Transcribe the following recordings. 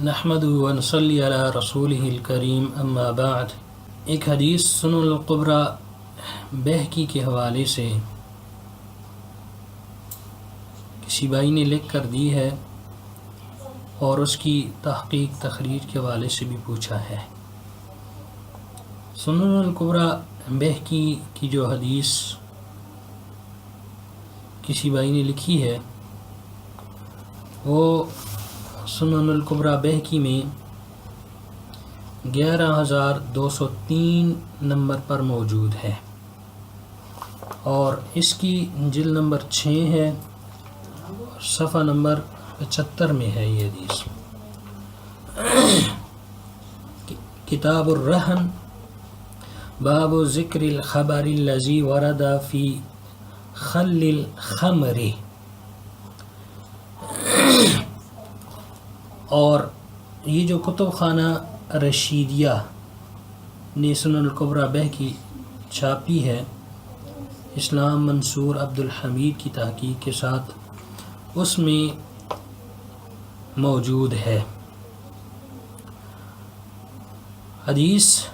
نحمدہ و نصلی علی رسولہ الکریم اما بعد۔ ایک حدیث سنن الکبریٰ بہقی کے حوالے سے کسی بھائی نے لکھ کر دی ہے اور اس کی تحقیق تخریج کے حوالے سے بھی پوچھا ہے۔ سنن الکبریٰ بہقی کی جو حدیث کسی بھائی نے لکھی ہے وہ سنن الکبریٰ بہقی میں 11203 نمبر پر موجود ہے اور اس کی جلد نمبر 6 ہے، صفحہ نمبر 75 میں ہے یہ حدیث۔ کتاب الرہن، باب ذکر الخبر الذی ورد فی خل الخمر۔ اور یہ جو کتب خانہ رشیدیہ نے سنن الکبریٰ بہقی چھاپی ہے اسلام منصور عبدالحمید کی تحقیق کے ساتھ، اس میں موجود ہے۔ حدیث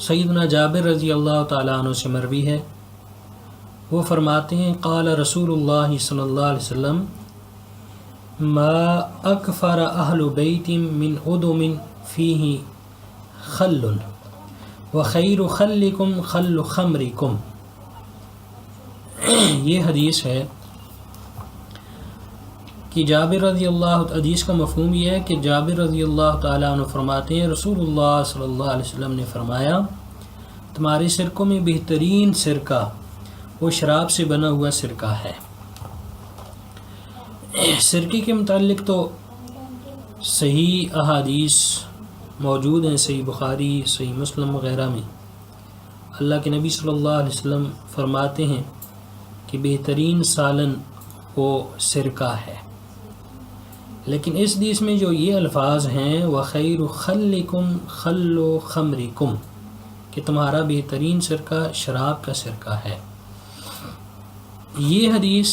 سیدنا جابر رضی اللہ تعالیٰ عنہ سے مروی ہے، وہ فرماتے ہیں قال رسول اللہ صلی اللہ علیہ وسلم ما اکفر اہل بیت من ادم فیہ خل وخیر خلکم خل خمرکم۔ یہ حدیث ہے کہ جابر رضی اللہ، حدیث کا مفہوم یہ ہے کہ جابر رضی اللہ تعالیٰ عنہ فرماتے ہیں رسول اللہ صلی اللہ علیہ وسلم نے فرمایا تمہارے سرکوں میں بہترین سرکہ وہ شراب سے بنا ہوا سرکہ ہے۔ سرکے کے متعلق تو صحیح احادیث موجود ہیں، صحیح بخاری، صحیح مسلم وغیرہ میں۔ اللہ کے نبی صلی اللہ علیہ وسلم فرماتے ہیں کہ بہترین سالن وہ سرکہ ہے، لیکن اس حدیث میں جو یہ الفاظ ہیں وَخَيْرُ خَلِّكُمْ خَلُّ خَمْرِكُمْ کہ تمہارا بہترین سرکہ شراب کا سرکہ ہے، یہ حدیث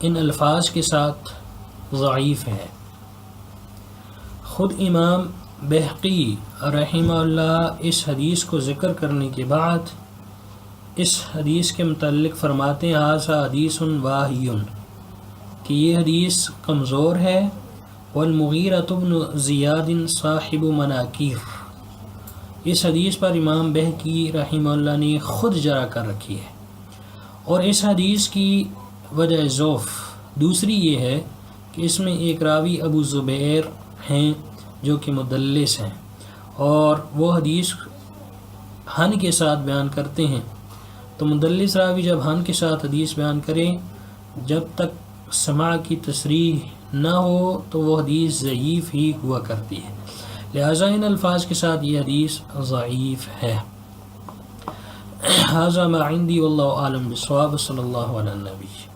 ان الفاظ کے ساتھ ضعیف ہے۔ خود امام بہقی رحمہ اللہ اس حدیث کو ذکر کرنے کے بعد اس حدیث کے متعلق فرماتے ہیں ھذا حدیث واہی کہ یہ حدیث کمزور ہے، والمغیرۃ بن زیاد صاحب مناکیر، اس حدیث پر امام بہقی رحمہ اللہ نے خود جرح کر رکھی ہے۔ اور اس حدیث کی وجہ ضعف دوسری یہ ہے کہ اس میں ایک راوی ابو زبیر ہیں جو کہ مدلس ہیں، اور وہ حدیث ہن کے ساتھ بیان کرتے ہیں، تو مدلس راوی جب ہن کے ساتھ حدیث بیان کریں جب تک سماع کی تصریح نہ ہو تو وہ حدیث ضعیف ہی ہوا کرتی ہے، لہٰذا ان الفاظ کے ساتھ یہ حدیث ضعیف ہے۔ ھذا ما عندی واللہ اعلم بالصواب، صلی اللہ علی النبی۔